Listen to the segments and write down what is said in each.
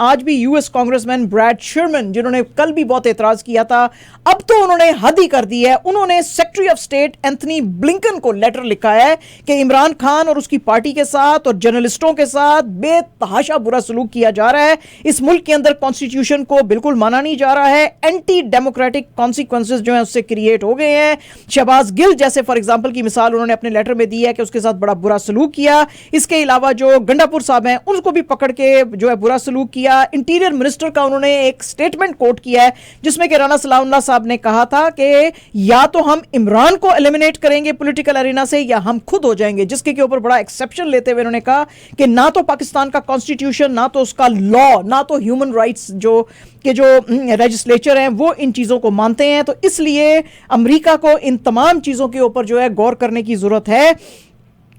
आज भी US congressman bread Sharman, जिन्होंने कल भी बहुत एतराज किया था, अब तो उन्होंने हद ही कर दी है। उन्होंने secretary of state Anthony Blinken को लेटर लिखा है कि इमरान खान और उसकी पार्टी के साथ और जर्नलिस्टों के साथ बेतहाशा बुरा सलूक किया जा रहा है। इस मुल्क के अंदर कॉन्स्टिट्यूशन को बिल्कुल माना नहीं जा रहा है। एंटी डेमोक्रेटिक कॉन्सिक्वेंसेज जो है उससे क्रिएट हो गए हैं। शहबाज गिल जैसे फॉर एग्जाम्पल की मिसाल उन्होंने अपने लेटर में दी है कि उसके साथ बड़ा बुरा सलूक किया। इसके अलावा जो गंडापुर साहब हैं उनको भी पकड़ के जो है बुरा सलूक किया। इंटीरियर मिनिस्टर का उन्होंने एक स्टेटमेंट कोट किया है जिसमें कि राना सलाउल्लाह साहब ने कहा था कि या तो हम इमरान को एलिमिनेट करेंगे पॉलिटिकल अरेना से या हम खुद हो जाएंगे, जिसके के ऊपर बड़ा एक्सेप्शन लेते हुए उन्होंने कहा कि ना तो पाकिस्तान का कॉन्स्टिट्यूशन, ना तो उसका लॉ, ना तो ह्यूमन राइट्स जो लेजिस्लेचर हैं वो इन चीज़ों को मानते हैं। तो इसलिए अमेरिका को इन तमाम चीज़ों के ऊपर जो है गौर करने की ज़रूरत है।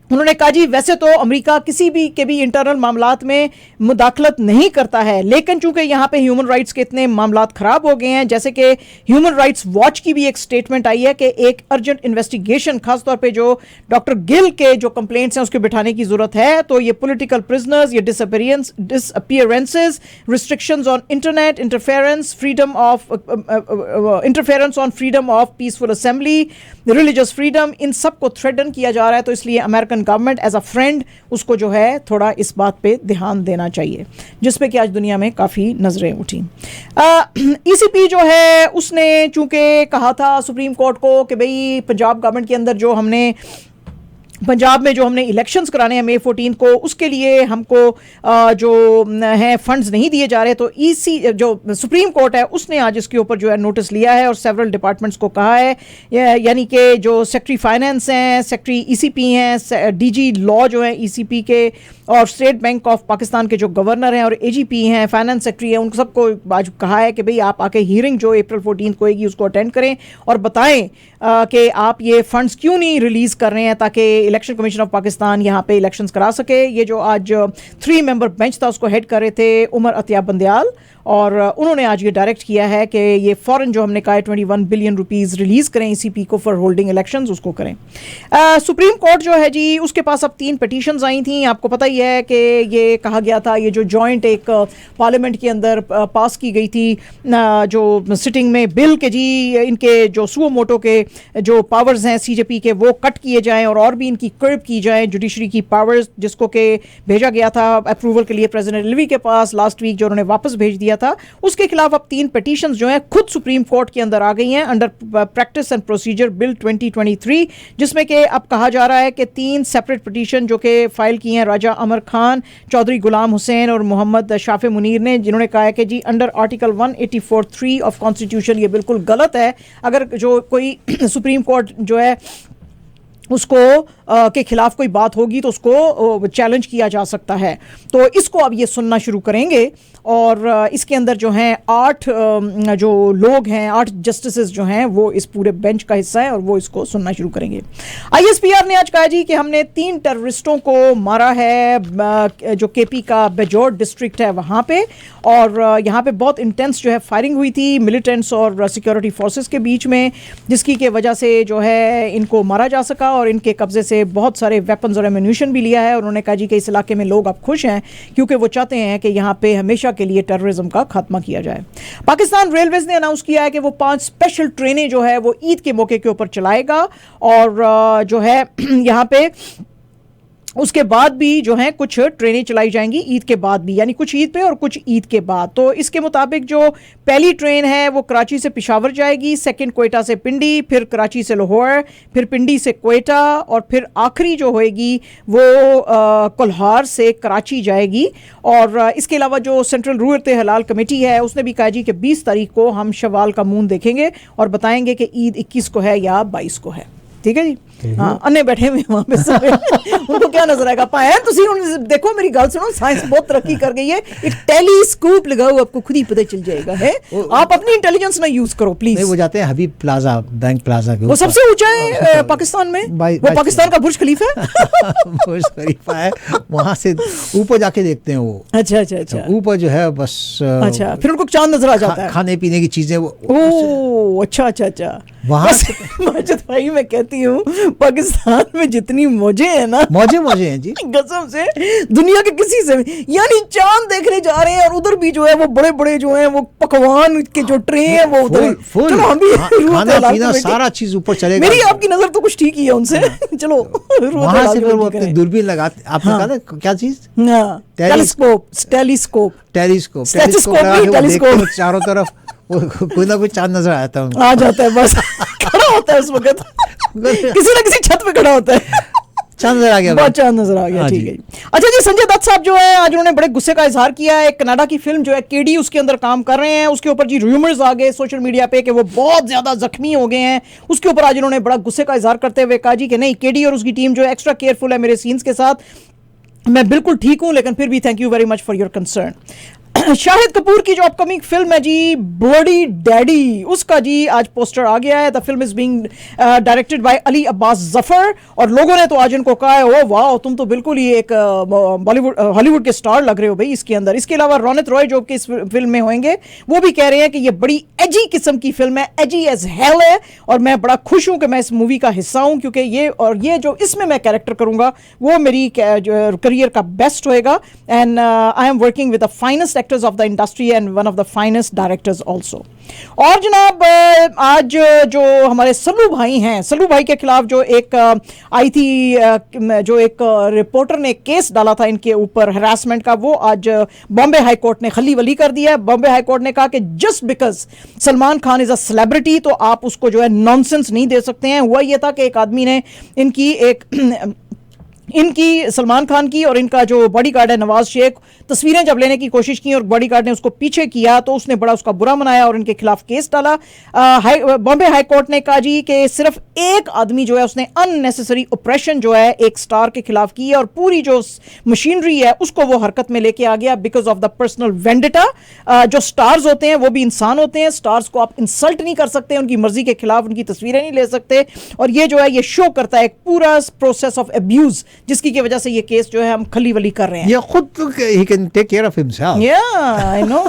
उन्होंने कहा जी वैसे तो अमेरिका किसी भी के भी इंटरनल मामलात में मुदाखलत नहीं करता है, लेकिन चूंकि यहाँ पे ह्यूमन राइट्स के इतने मामलात खराब हो गए हैं, जैसे कि ह्यूमन राइट्स वॉच की भी एक स्टेटमेंट आई है कि एक अर्जेंट इन्वेस्टिगेशन खासतौर पे जो डॉक्टर गिल के जो कंप्लेंट्स हैं उसके बिठाने की जरूरत है। तो ये पॉलिटिकल प्रिजनर्स, ये disappearances, restrictions on internet, interference on freedom of peaceful assembly, religious freedom, इन सबको थ्रेटन किया जा रहा है। तो इसलिए American government as a friend उसको जो है थोड़ा इस बात पे ध्यान देना चाहिए, जिसपे कि आज दुनिया में काफ़ी नज़रें उठी। ईसीपी जो है उसने चूंकि कहा था सुप्रीम कोर्ट को कि भाई पंजाब गवर्नमेंट के अंदर जो हमने पंजाब में जो हमने इलेक्शंस कराने हैं May 14 को, उसके लिए हमको जो है फंड्स नहीं दिए जा रहे। तो जो सुप्रीम कोर्ट है उसने आज इसके ऊपर जो है नोटिस लिया है और सेवरल डिपार्टमेंट्स को कहा है, यानी कि जो सेक्रेटरी फाइनेंस हैं, सेक्रेटरी ईसीपी हैं, डीजी लॉ जो है ईसीपी के, और स्टेट बैंक ऑफ पाकिस्तान के जो गवर्नर हैं और एजीपी हैं, फाइनेंस सेक्रेटरी हैं, उन सबको आज कहा है कि भाई आप आके हीयरिंग जो April 14 को होगी उसको अटेंड करें और बताएं कि आप ये फंड्स क्यों नहीं रिलीज़ कर रहे हैं ताकि इलेक्शन कमीशन ऑफ पाकिस्तान यहाँ पे इलेक्शंस करा सके। ये जो आज 3 मेंबर बेंच था उसको हेड कर रहे थे उमर अतिया बंदयाल, और उन्होंने आज ये डायरेक्ट किया है कि ये फॉरन जो हमने कहा है 21 बिलियन रुपीस रिलीज़ करें ईसीपी को फॉर होल्डिंग इलेक्शंस, उसको करें। सुप्रीम कोर्ट जो है जी उसके पास अब 3 पिटीशंस आई थी। आपको पता ही है कि ये कहा गया था, ये जो जॉइंट एक पार्लियामेंट के अंदर पास की गई थी जो सिटिंग में बिल के जी इनके जो सुओ मोटो के जो पावर्स हैं सीजेपी के वो कट किए जाएं और भी इनकी कर्ब की जाए जुडिशरी की पावर्स, जिसको के भेजा गया था अप्रूवल के लिए प्रेसिडेंट एलवी के पास लास्ट वीक, जो उन्होंने वापस भेज दिया था। उसके खिलाफ अब 3 पिटीशंस जो हैं खुद सुप्रीम कोर्ट के अंदर आ गई हैं under practice and procedure bill 2023, जिसमें कि अब कहा जा रहा है कि 3 सेपरेट पिटीशन जो कि फाइल की हैं राजा अमर खान, चौधरी गुलाम हुसैन और मोहम्मद शाफे मुनीर ने, जिन्होंने कहा है कि जी अंडर आर्टिकल 184(3) ऑफ कॉन्स्टिट्यूशन ये बिल्कुल गलत है। अगर जो कोई सुप्रीम कोर्ट जो है उसको के खिलाफ कोई बात होगी तो उसको चैलेंज किया जा सकता है। तो इसको अब ये सुनना शुरू करेंगे और इसके अंदर जो हैं 8 जो लोग हैं, 8 जस्टिसेस जो हैं वो इस पूरे बेंच का हिस्सा है और वो इसको सुनना शुरू करेंगे। आईएसपीआर ने आज कहा जी कि हमने 3 टेररिस्टों को मारा है जो केपी का बेजोर डिस्ट्रिक्ट है वहाँ पे, और यहाँ पे बहुत इंटेंस जो है फायरिंग हुई थी मिलिटेंट्स और सिक्योरिटी फोर्सेस के बीच में, जिसकी के वजह से जो है इनको मारा जा सका और इनके कब्जे से बहुत सारे वेपन्स और एम्यूनिशन भी लिया है। और उन्होंने कहा जी कि इस इलाके में लोग अब खुश हैं क्योंकि वो चाहते हैं कि यहाँ पे हमेशा के लिए टेररिज्म का खात्मा किया जाए। पाकिस्तान रेलवेज ने अनाउंस किया है कि वो 5 स्पेशल ट्रेनें जो है वो ईद के मौके के ऊपर चलाएगा, और जो है यहाँ पे उसके बाद भी जो है कुछ ट्रेनें चलाई जाएंगी ईद के बाद भी, यानी कुछ ईद पे और कुछ ईद के बाद। तो इसके मुताबिक जो पहली ट्रेन है वो कराची से पेशावर जाएगी, सेकंड कोयटा से पिंडी, फिर कराची से लाहौर, फिर पिंडी से कोयटा, और फिर आखिरी जो होएगी वो कोल्हार से कराची जाएगी। और इसके अलावा जो सेंट्रल रूरत हलाल कमेटी है उसने भी कहा जी कि 20 तारीख को हम शवाल का मून देखेंगे और बताएंगे कि ईद 21 को है या 22 को है। ठीक है जी। हाँ, अन्य बैठे हुए वहाँ पे सारे उनको क्या नजर आएगा पाए तुम देखो मेरी गल सुनो, साइंस बहुत तरक्की कर गई है, एक टेलीस्कोप लगाओ आपको खुद ही पता चल जाएगा है। आप अपनी इंटेलिजेंस ना यूज करो प्लीज। वो जाते हैं हबीब प्लाजा, बैंक प्लाजा के, वो सबसे ऊंचा है पाकिस्तान में, वो पाकिस्तान का बुर्ज खलीफा है बुर्ज खलीफा है, वहाँ से ऊपर जाके देखते हैं वो। अच्छा अच्छा अच्छा, ऊपर जो है बस अच्छा, फिर उनको चांद नजर आ जाता है, खाने पीने की चीजें। ओह अच्छा अच्छा अच्छा, वहाँ माजिद भाई मैं कहती हूँ पाकिस्तान में जितनी मौजें हैं ना, मौजे हैं जी, कसम से दुनिया के किसी से भी, यानी चांद देखने जा रहे हैं और उधर भी जो है वो बड़े बड़े जो हैं वो पकवान के जो ट्रे हैं वो उधर, चलो हम भी खाना पीना सारा चीज ऊपर चलेगा। मेरी आपकी नजर तो कुछ ठीक ही है उनसे, चलो वहां से फिर वो अपनी दूरबीन लगाते, आपने कहा था क्या चीज, टेलीस्कोप चारों तरफ कोई ना कोई चांद नजर आता है, आ जाता है, बस खड़ा होता है उस वक्त किसी ना किसी छत पे खड़ा होता है, चांद नजर आ गया, बहुत चांद नजर आ गया। ठीक है। अच्छा जी, संजय दत्त साहब जो है आज उन्होंने बड़े गुस्से का इजहार किया है। कनाडा की फिल्म जो है केडी, उसके अंदर काम कर रहे हैं, उसके ऊपर जी रूमर्स आ गए सोशल मीडिया पे कि वो बहुत ज्यादा जख्मी हो गए हैं। उसके ऊपर आज उन्होंने बड़ा गुस्से का इजहार करते हुए कहा जी कि नहीं, केडी और उसकी टीम जो है एक्स्ट्रा केयरफुल है मेरे सीन्स के साथ, मैं बिल्कुल ठीक हूं, लेकिन फिर भी thank you very much for your concern. Shahid Kapoor की जो अपकमिंग फिल्म है जी ब्लडी डैडी, उसका जी आज पोस्टर आ गया है। The film is being directed by Ali Abbas Zafar, और लोगों ने तो आज इनको कहा है ओ वाह तुम तो बिल्कुल ही एक बॉलीवुड हॉलीवुड के स्टार लग रहे हो भाई इसके अंदर। इसके अलावा रोनित रॉय जो कि इस फिल्म में होंगे, वो भी कह रहे हैं कि ये बड़ी एजी किस्म की फिल्म है, एजी एज हेल है, और मैं बड़ा खुश हूं कि मैं इस मूवी का हिस्सा हूं, क्योंकि ये जो इसमें मैं कैरेक्टर करूंगा वो मेरी करियर का बेस्ट होएगा। And I am working with the finest actors of the industry and one of the finest directors also. और जनाब आज जो हमारे सल्लू भाई हैं, सल्लू भाई के खिलाफ जो एक आई थी, जो एक रिपोर्टर ने केस डाला था इनके ऊपर हरासमेंट का, वो आज बॉम्बे हाई कोर्ट ने खली वली कर दिया है। बॉम्बे हाई कोर्ट ने कहा कि just because Salman Khan is a celebrity तो आप उसको जो है नॉनसेंस नहीं दे सकते हैं। हुआ यह था कि एक आदमी ने इनकी सलमान खान की और इनका जो बॉडीगार्ड है नवाज शेख, तस्वीरें जब लेने की कोशिश की और बॉडीगार्ड ने उसको पीछे किया तो उसने बड़ा उसका बुरा मनाया और इनके खिलाफ केस डाला। बॉम्बे हाई कोर्ट ने कहा जी कि सिर्फ एक आदमी जो है उसने अननेसेसरी ऑपरेशन जो है एक स्टार के खिलाफ की है, और पूरी जो मशीनरी है उसको वो हरकत में लेके आ गया because of the personal vendetta. जो स्टार्स होते हैं वो भी इंसान होते हैं, स्टार्स को आप इंसल्ट नहीं कर सकते, उनकी मर्जी के खिलाफ उनकी तस्वीरें नहीं ले सकते, और ये जो है ये शो करता है एक पूरा प्रोसेस ऑफ अब्यूज, जिसकी की वजह से ये केस जो है हम खली वली कर रहे हैं। ये खुद he can take care of himself. Yeah, I know.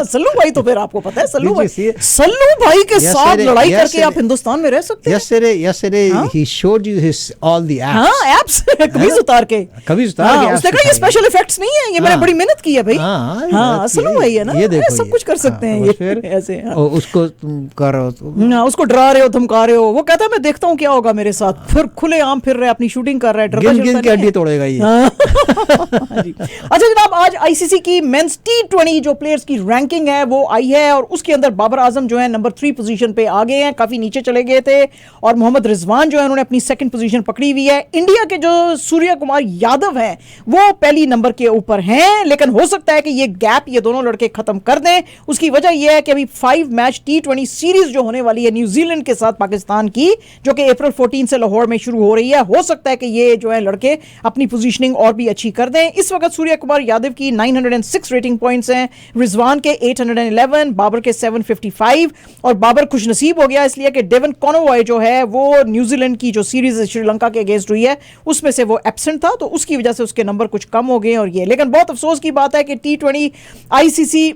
Sallu भाई तो फिर आपको पता है, सल्लू भाई के साथ लड़ाई करके आप हिंदुस्तान में रह सकते हैं। Yesterday he showed you all the apps. हाँ, apps कमीज उतार के उसने कहा ये स्पेशल इफेक्ट्स नहीं है, ये मैंने बड़ी मेहनत की है भाई। हाँ, सल्लू भाई है ना, ये सब कुछ कर सकते हैं ये ऐसे। उसको तुम कर रहे हो, उसको डरा रहे हो, धमका रहे हो, वो कहता है मैं देखता हूँ क्या होगा मेरे साथ, फिर खुले आम फिर रहे, अपनी शूटिंग कर रहा है, गिन के हड्डी तोड़ेगा ये। अच्छा जनाब, आज आईसीसी की मेंस T20 जो प्लेयर्स की रैंकिंग है वो आई है, और उसके अंदर बाबर आजम जो है नंबर 3 पोजीशन पे आ गए हैं, काफी नीचे चले गए थे, और मोहम्मद रिजवान जो है उन्होंने अपनी सेकंड पोजीशन पकड़ी हुई है। इंडिया के जो सूर्य कुमार यादव हैं वो पहली नंबर के ऊपर हैं, लेकिन हो सकता है कि ये गैप ये दोनों लड़के खत्म कर दें। उसकी वजह यह है कि अभी 5 मैच T20 सीरीज जो होने वाली है न्यूजीलैंड के साथ पाकिस्तान की, जो कि अप्रैल 14 से लाहौर में शुरू हो रही है, हो सकता है कि ये जो है लड़के अपनी पोजीशनिंग और भी अच्छी कर दें। इस वक्त सूर्य कुमार यादव की 906 रेटिंग पॉइंट्स हैं, रिजवान के 811, बाबर के 755, और बाबर खुशनसीब हो गया इसलिए कि डेवन कॉनोवॉय जो है वो न्यूजीलैंड की जो सीरीज श्रीलंका के अगेंस्ट हुई है उसमें से वो एब्सेंट था, तो उसकी वजह से उसके नंबर कुछ कम हो गए। और ये लेकिन बहुत अफसोस की बात है कि T20 आईसीसी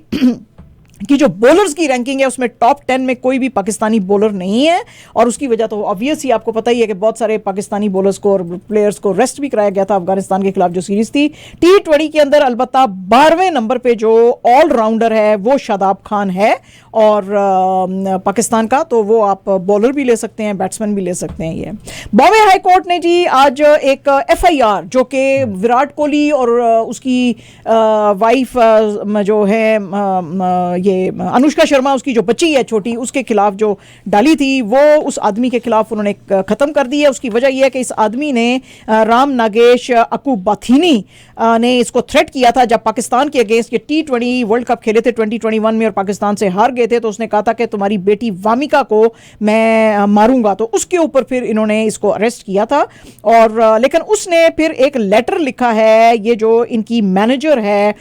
की जो बॉलर्स की रैंकिंग है उसमें टॉप 10 में कोई भी पाकिस्तानी बॉलर नहीं है, और उसकी वजह तो ऑब्वियस ही आपको पता ही है कि बहुत सारे पाकिस्तानी बॉलर्स को और प्लेयर्स को रेस्ट भी कराया गया था अफगानिस्तान के खिलाफ जो सीरीज थी। T20 के अंदर अलबत्ता 12वें नंबर पे जो ऑलराउंडर है वो शादाब खान है, और पाकिस्तान का तो वो आप बॉलर भी ले सकते हैं, बैट्समैन भी ले सकते हैं। ये बॉम्बे हाई कोर्ट ने जी आज एक FIR जो कि विराट कोहली और उसकी वाइफ जो है ये अनुष्का शर्मा, उसकी जो बच्ची है छोटी, उसके खिलाफ जो डाली थी वो उस आदमी के खिलाफ उन्होंने खत्म कर दी है। उसकी वजह यह है कि इस आदमी ने राम नागेश अकुबाथीनी ने इसको थ्रेट किया था जब पाकिस्तान के अगेंस्ट ये T20 वर्ल्ड कप खेले थे 2021 में और पाकिस्तान से हार गए थे, तो उसने कहा था कि तुम्हारी बेटी वामिका को मैं मारूंगा, तो उसके ऊपर फिर इन्होंने इसको अरेस्ट किया था। और लेकिन उसने फिर एक लेटर लिखा है, ये जो इनकी मैनेजर है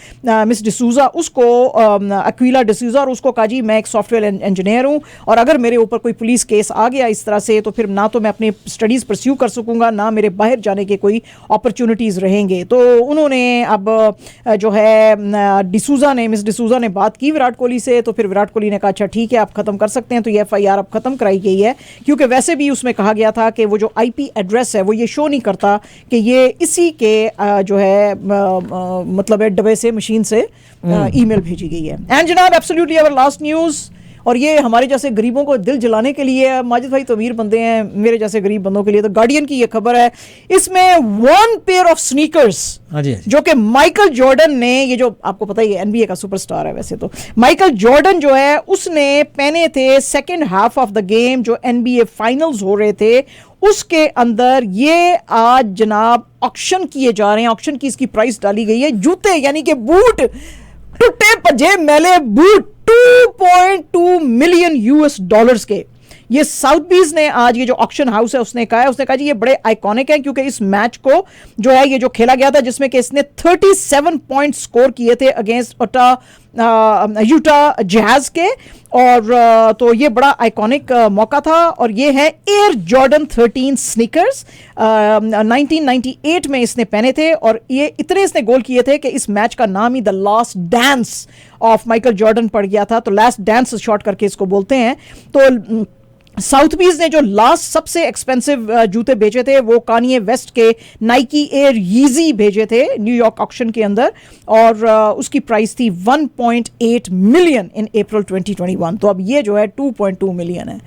मिस डिसूजा, उसको अक्विला डिसूजा और उसको कहा जी मैं एक सॉफ्टवेयर इंजीनियर हूँ और अगर मेरे ऊपर कोई पुलिस केस आ गया इस तरह से तो फिर ना तो मैं अपनी स्टडीज़ परस्यू कर सकूँगा, ना मेरे बाहर जाने के कोई अपॉर्चुनिटीज़ रहेंगे। तो उन्होंने अब जो है मिस डिसूजा ने बात की विराट कोहली से, तो फिर विराट कोहली ने कहा अच्छा ठीक है आप ख़त्म कर सकते हैं। तो ये FIR अब ख़त्म कराई गई है, क्योंकि वैसे भी उसमें कहा गया था कि वो जो IP एड्रेस है वो ये शो नहीं करता कि ये इसी के जो है मतलब डब्बे से मशीन से ईमेल भेजी गई है। एंड जनाब एब्सोल्युटली अवर लास्ट न्यूज़, और ये हमारे जैसे गरीबों को दिल जलाने के लिए, माजिद भाई तो अमीर बंदे हैं, मेरे जैसे गरीब बंदों के लिए तो गार्डियन की ये खबर है। इसमें 1 पेयर ऑफ स्नीकर्स जो कि माइकल जॉर्डन ने, ये जो आपको पता ही है NBA का सुपरस्टार है वैसे तो, माइकल जॉर्डन जो है उसने पहने थे second half of the game जो NBA फाइनल्स हो रहे थे उसके अंदर। ये आज जनाब ऑक्शन किए जा रहे हैं, ऑक्शन की इसकी प्राइस डाली गई है। जूते यानी कि बूट, टूटे पजे मैले बूट 2.2 मिलियन US$ के। ये साउथबीज ने आज, ये जो ऑक्शन हाउस है उसने कहा जी ये बड़े आइकॉनिक है क्योंकि इस मैच को जो है ये जो खेला गया था जिसमें कि इसने 37 पॉइंट स्कोर किए थे अगेंस्ट यूटा जैज के, और तो ये बड़ा आइकॉनिक मौका था। और ये है एयर जॉर्डन 13 स्नीकर्स, 1998 में इसने पहने थे और ये इतने इसने गोल किए थे कि इस मैच का नाम ही the last dance of Michael Jordan पड़ गया था। तो लास्ट डांस शॉर्ट करके इसको बोलते हैं। तो साउथबीज ने जो लास्ट सबसे एक्सपेंसिव जूते बेचे थे वो कानिये वेस्ट के नाइकी एयर यीजी भेजे थे न्यूयॉर्क ऑक्शन के अंदर, और उसकी प्राइस थी 1.8 मिलियन इन अप्रैल 2021। तो अब ये जो है 2.2 मिलियन है।